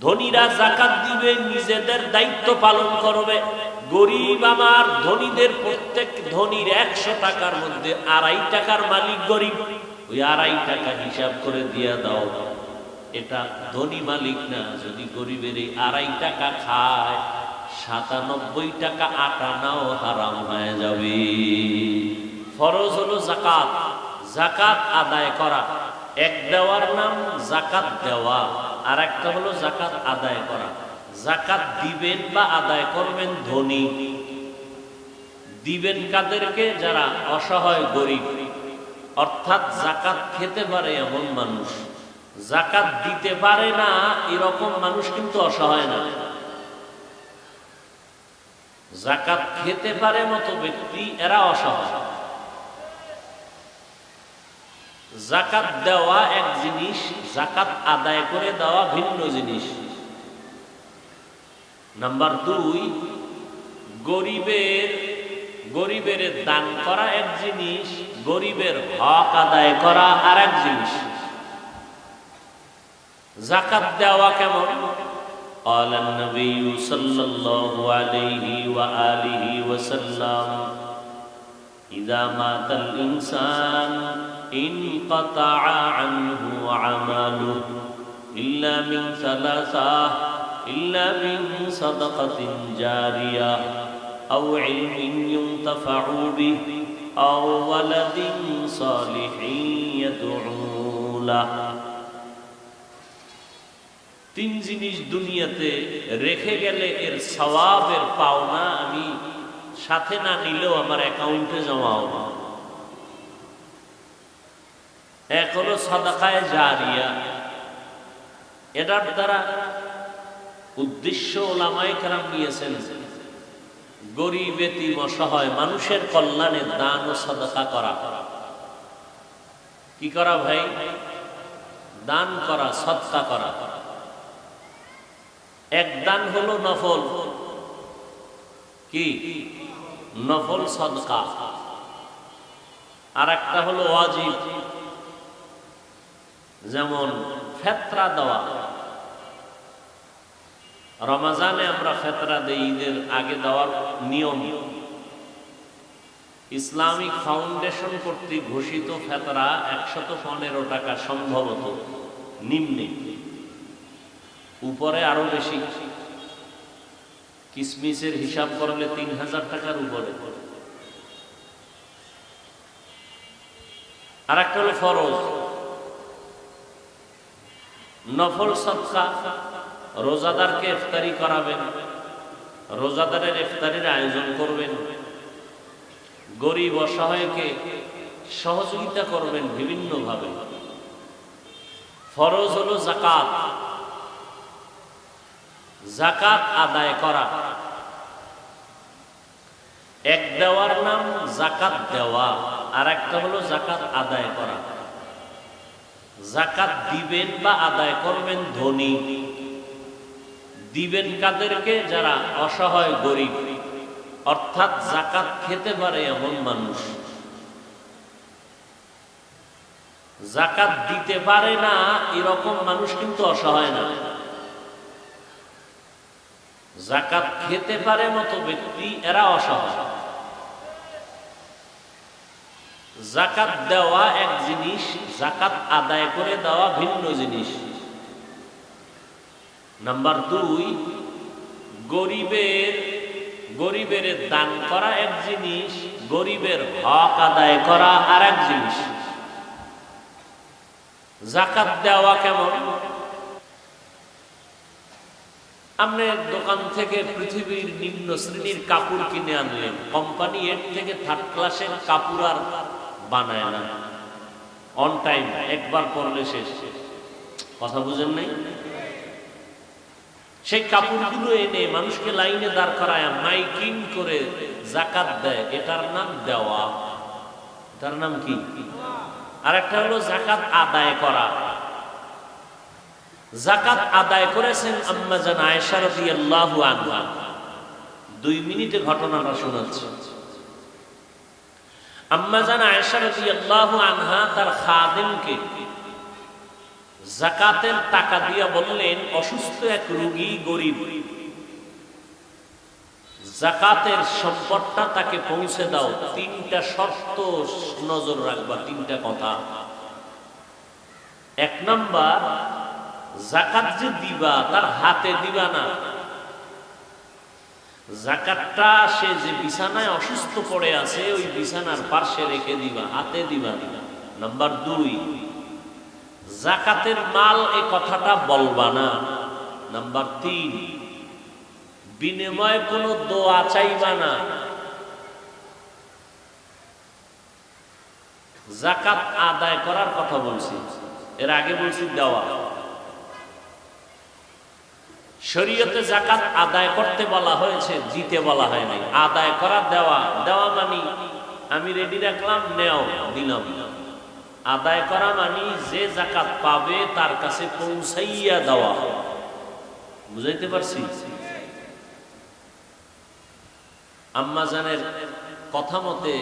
ধনীরা যাকাত দিবে, নিজেদের দায়িত্ব পালন করবে। গরিব আমার ধনীদের, প্রত্যেক ধনীর 100 টাকার মধ্যে 2.5 টাকার মালিক গরিব, ওই 2.5 টাকা হিসাব করে দিয়া দাও। এটা ধনী মালিক না। যদি গরিবের এই 2.5 টাকা খায়, 97 টাকা আটা নাও হারাম হয়ে যাবে। ফরজ হলো যাকাত, যাকাত আদায় করা। এক দেওয়ার নাম যাকাত দেওয়া, আর একটা হলো যাকাত আদায় করা। যাকাত দিবেন বা আদায় করবেন ধনী। দিবেন কাদেরকে? যারা অসহায় গরিব, অর্থাৎ যাকাত খেতে পারে এমন মানুষ। যাকাত দিতে পারে না এরকম মানুষ কিন্তু অসহায় না। যাকাত খেতে পারে মতো ব্যক্তি, এরা অসহায়। যাকাত দেওয়া এক জিনিস, যাকাত আদায় করে দেওয়া ভিন্ন জিনিস। নাম্বার 2, গরিবের দান করা এক জিনিস, গরিবের হক আদায় করা আর এক জিনিস। যাকাত দেওয়া কেমন? قال النبي صلى الله عليه وآله وسلم إذا مات الإنسان انقطع عنه عمله إلا من 3 إلا من صدقة جارية أو علم ينتفع به أو ولد صالح يدعو له। 3 জিনিস দুনিয়াতে রেখে গেলে এর সওয়াবের পাওনা আমি সাথে না নিলেও আমার অ্যাকাউন্টে জমা হবে। এক হলো সাদাকায়ে জারিয়া। এটার দ্বারা উদ্দেশ্য ওলামায়ে কেরাম নিয়েছেন গরিব, এতিম, অসহায় মানুষের কল্যাণে দান ও সাদাকা করা। কি করা ভাই? দান করা, সদকা করা। এক দান হলো নফল, কি নফল সদকা, আর একটা হলো ওয়াজিব, যেমন ফেতরা দেওয়া। রমজানে আমরা ফেতরা দেই, ঈদের আগে দেওয়ার নিয়ম। ইসলামিক ফাউন্ডেশন কর্তৃক ঘোষিত ফেতরা 115 টাকা সম্ভবত, নিম্নে, উপরে আরো বেশি। কিসমিসের হিসাব করলে 3000 টাকার উপরে। আর একটা হলো ফরজ। নফল সদকা, রোজাদারকে ইফতারি করাবেন, রোজাদারের ইফতারির আয়োজন করবেন, গরিব অসহায়কে সহযোগিতা করবেন বিভিন্নভাবে। ফরজ হলো যাকাত, যাকাত আদায় করা। এক দেওয়ার নাম যাকাত দেওয়া, আর একটা হলো যাকাত আদায় করা। যাকাত দিবেন বা আদায় করবেন ধনী। দিবেন কাদেরকে? যারা অসহায় গরিব, অর্থাৎ যাকাত খেতে পারে এমন মানুষ। যাকাত দিতে পারে না এরকম মানুষ কিন্তু অসহায় না। যাকাত খেতে পারে মতো ব্যক্তি, এরা অসহায়। যাকাত দেওয়া এক জিনিস, যাকাত আদায় করে দেওয়া ভিন্ন জিনিস। নাম্বার 2, গরিবের দান করা এক জিনিস, গরিবের হক আদায় করা আর এক জিনিস। যাকাত দেওয়া কেমন? আপনি দোকান থেকে পৃথিবীর নিম্ন শ্রেণীর কাপড় কিনে আনলেন, কোম্পানি এর থেকে 3rd ক্লাসের কাপড় আর বানায় না, অন টাইম, একবার পরলে শেষ। কথা বুঝেন নাই? সেই কাপড়গুলো এনে মানুষকে লাইনে দাঁড় করায় মাইকিং করে যাকাত দেয়, এটার নাম দেওয়া। এটার নাম কি? আর একটা হলো যাকাত আদায় করা। যাকাত আদায় করেছেন আম্মা জান আয়েশা রাদিয়াল্লাহু আনহা। 2 মিনিটে ঘটনাটা শোনাচ্ছি। আম্মা জান আয়েশা রাদিয়াল্লাহু আনহা তার খাদেমকে যাকাতের টাকা দিয়া বললেন, অসুস্থ এক রোগী, গরিব, যাকাতের সম্পদটা তাকে পৌঁছে দাও। তিনটা শর্ত নজর রাখবা, তিনটা কথা। এক নাম্বার, যাকাত যে দিবা তার হাতে দিবা না, যাকাতটা সে যে বিছানায় অসুস্থ পড়ে আছে ওই বিছানার পাশে রেখে দিবা, হাতে দিবা না। নাম্বার দুই, যাকাতের মাল এই কথাটা বলবা না। নাম্বার তিন, বিনিময়ে কোনো দোয়া চাইবা না। যাকাত আদায় করার কথা বলছি, এর আগে বলছি দেওয়া। শরীয়তে যাকাত আদায় করতে বলা হয়েছে, দিতে বলা হয় নাই। আদায় করা, দেওয়া। দেওয়া মানে আমি রেডি রাখলাম, নেও, দিলাম। আদায় করা মানে যে যাকাত পাবে তার কাছে পৌঁছাইয়া দেওয়া। বুঝাইতে পারছি? আম্মা জানের কথা মতে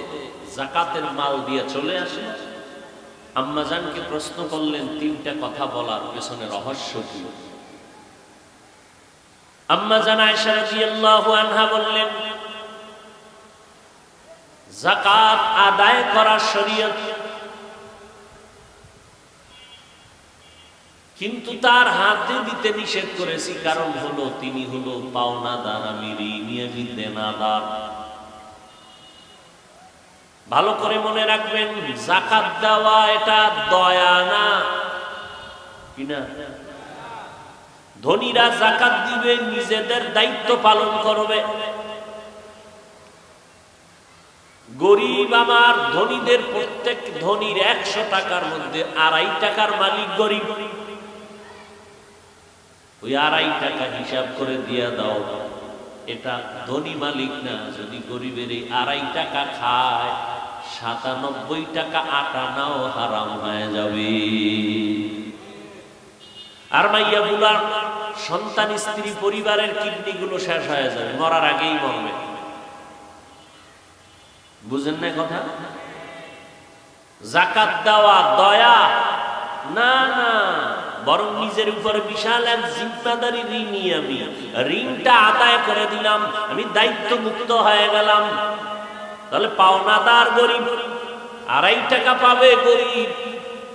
যাকাতের মাল দিয়ে চলে আসে। আম্মা জানকে প্রশ্ন করলেন, তিনটা কথা বলার পেছনে রহস্য কি? আম্মা জান আয়েশা রাদিয়াল্লাহু আনহা বললেন, যাকাত আদায় করা শরীয়ত, কিন্তু তার হাতে দিতে নিষেধ করেছি। কারণ হলো তিনি হলো পাওনাদার, আমি ঋণী, আমি দেনাদার। ভালো করে মনে রাখবেন, যাকাত দেওয়া এটা দয়া না, কিনা? ধনীরা যাকাত দিবে, নিজেদের দায়িত্ব পালন করবে। গরিব আমার, ধনীদের প্রত্যেক ধনীর 100 টাকার মধ্যে 2.5 টাকার মালিক গরিব। ওই 2.5 টাকা হিসাব করে দিয়া দাও। এটা ধনী মালিক না। যদি গরিবের এই 2.5 টাকা খায়, 97 টাকা আটা নাও হারাম হয়ে যাবে। আর মাইয়া বুলার সন্তান, স্ত্রী, পরিবারের কিডনি গুলো শেষ হয়ে যাবে, মরার আগেই মরবে। বুঝেন না কথা? যাকাত দেওয়া দয়া না, না, বরং নিজের উপরে বিশাল এক জিম্মাদারি ঋণী। আমি ঋণটা আদায় করে দিলাম, আমি দায়িত্ব মুক্ত হয়ে গেলাম। তাহলে পাওনাদার গরিব, 2.5 টাকা পাবে গরিব।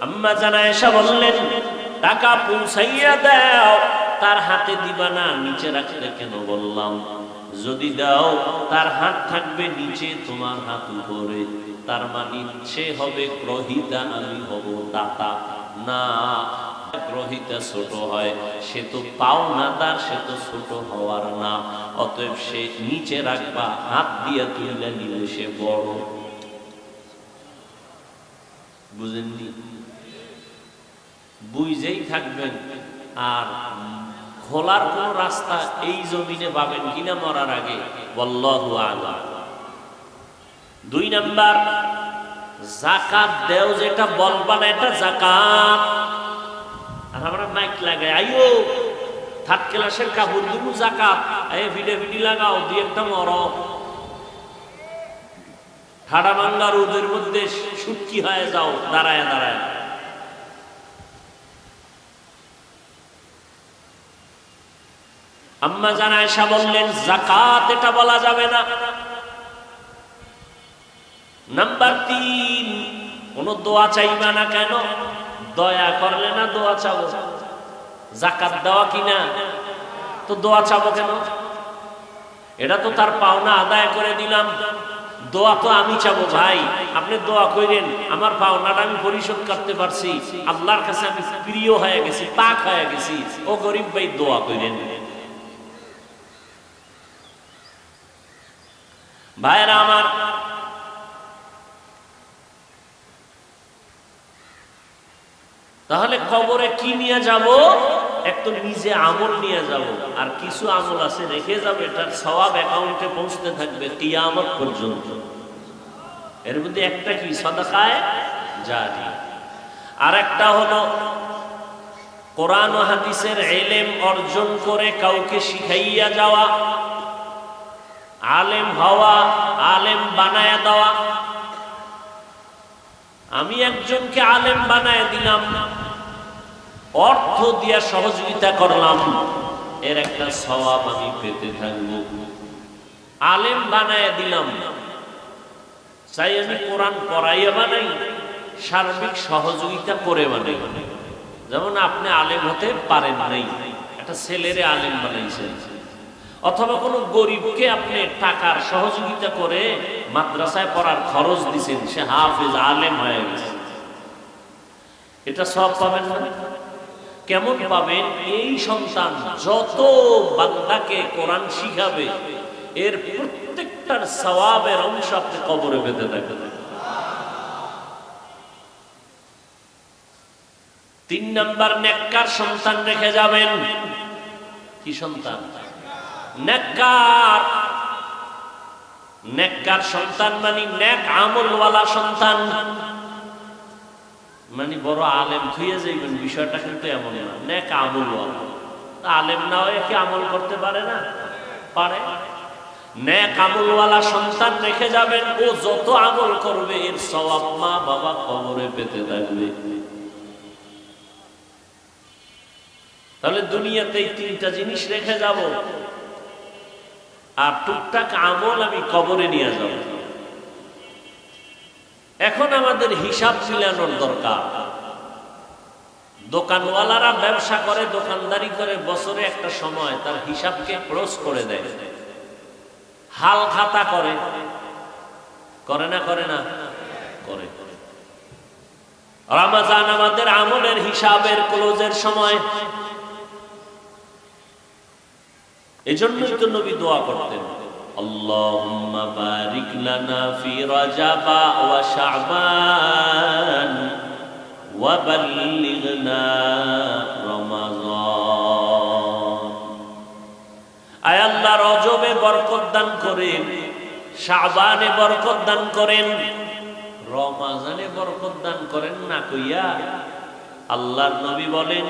আম্মা জান আয়েশা বললেন, টাকা পৌঁছাইয়া দাও, তার হাতে দিবা না, নিচে রাখতে কেন বললাম? যদি দাও তার হাত থাকবে নিচে, তোমার হাত উপরে, তার মানে সে হবে গ্রহিতা, আমি হব দাতা। না, গ্রহিতা ছোট হয়, সে তো পাওনাদার, সে তো ছোট হওয়ার না। অতএব সে নিচে রাখবা, হাত দিয়ে তুলে নিলে সে বড়। বুঝেননি? বুঝেই থাকবেন। আর খোলার কোন রাস্তা এই জমিনে পাবেন কিনা মরার আগে, আল্লাহু আ'লাম। 2 নাম্বার, যাকাত দেও যেটা বলবা না, এটা যাকাত। আর আমরা মাইক লাগাই, আইও 3rd ক্লাসের কাপড় দিব যাকাত, এই ভিডি লাগাও, দুই একটা মরো। ঠাডা ভাঙ্গা রোদের মধ্যে সুটকি হয়ে যাও দাঁড়ায় দাঁড়ায়। আম্মা জান আয়েশা বললেন, যাকাত এটা বলা যাবে না। নাম্বার 3, কোন দোয়া চাইবা না। কেন? দয়া করলে না দোয়া চাবো? যাকাত দেওয়া কিনা, তো দোয়া চাবো কেন? এটা তো তার পাওনা আদায় করে দিলাম। দোয়া তো আমি চাবো, ভাই আপনি দোয়া করেন, আমার পাওনাটা আমি পরিশোধ করতে পারছি, আল্লাহর কাছে আমি প্রিয় হয়ে গেছি, পাক হয়ে গেছি। ও গরিব ভাই দোয়া করেন। ভাইরা আমার, তাহলে কবরে কি নিয়ে যাব? একটু নিজে আমল নিয়ে যাব, আর কিছু আমল আছে রেখে যাবে, এটার সওয়াব অ্যাকাউন্টে পৌঁছতে থাকবে কিয়ামত পর্যন্ত। এর মধ্যে একটা কি? সাদাকায়ে জারিয়া। আর একটা হলো কোরআন ও হাদিসের ইলম অর্জন করে কাউকে শিখাইয়া যাওয়া, আলেম হওয়া, আলেম বানায়া দেওয়া। আমি একজনকে আলেম বানায় দিলাম, অর্থ দিয়া সহযোগিতা করলাম, এর একটা সওয়াব আমি পেতে থাকবো। আলেম বানায় দিলাম, চাই আমি কোরআন পড়াইয়া বানাই, সার্বিক সহযোগিতা করে বানাই। যেমন আপনি আলেম হতে পারেন নাই, একটা ছেলেরে আলেম বানাইছেন, অথবা কোনো গরিবকে আপনি টাকার সহযোগিতা করে মাদ্রাসায় পড়ার খরচ দিছেন, সে হাফেজ আলেম হয়ে গেছে, এটা সব পাবেন না? কেমন পাবেন? এই সন্তান যত বান্দাকে কোরআন শিখাবে, এর প্রত্যেকটার সওয়াবের অংশ আপনি কবরে পেতে থাকবেন। 3 নাম্বার, নেককার সন্তান রেখে যাবেন। কি সন্তান? নেককার। নেককার সন্তান মানে নেক আমলওয়ালা সন্তান, মানে বড় আলেম থুয়ে যাইবেন বিষয়টা কিন্তু এমন না। নেক আমলওয়ালা, আলেম না হয়ে কি আমল করতে পারে না? পারে। নেক আমলওয়ালা সন্তান রেখে যাবেন, ও যত আমল করবে এর সওয়াব মা বাবা কবরে পেতে থাকবে। তাহলে দুনিয়াতে এই 3টা জিনিস রেখে যাব, আর টুকটাক আমল আমি কবরে নিয়ে যাব। এখন আমাদের হিসাব মিলানোর দরকার। দোকানওয়ালারা ব্যবসা করে, দোকানদারি করে, বছরে একটা সময় তার হিসাবকে ক্লোজ করে দেয়, হাল খাতা করে, করে না? করে না? করে। রমজান আমাদের আমলের হিসাবের ক্লোজের সময়। এজন্যই তো নবী দোয়া করতেন, আল্লাহুম্মা বারিক লানা ফি রাজাব ওয়া শাবান ওয়া বাল্লিগনা রমাযান। আয় আল্লাহ, রজবে বরকত দান করেন, শাবানে বরকত দান করেন, রমাজানে বরকত দান করেন না কইয়া আল্লাহর নবী বলেন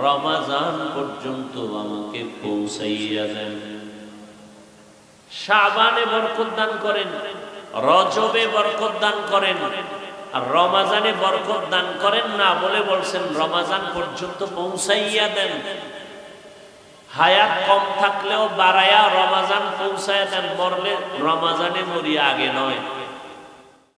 রমাজান পর্যন্ত আমাকে পৌঁছাইয়া দেন। শাবানে বরকত দান করেন, রজবে বরকত দান করেন, আর রমাজানে বরকত দান করেন না বলে বলছেন রমাজান পর্যন্ত পৌঁছাইয়া দেন। হায়াত কম থাকলেও বাড়ায়া রমাজান পৌঁছাইয়া দেন, মরলে রমাজানে মরি, আগে নয়।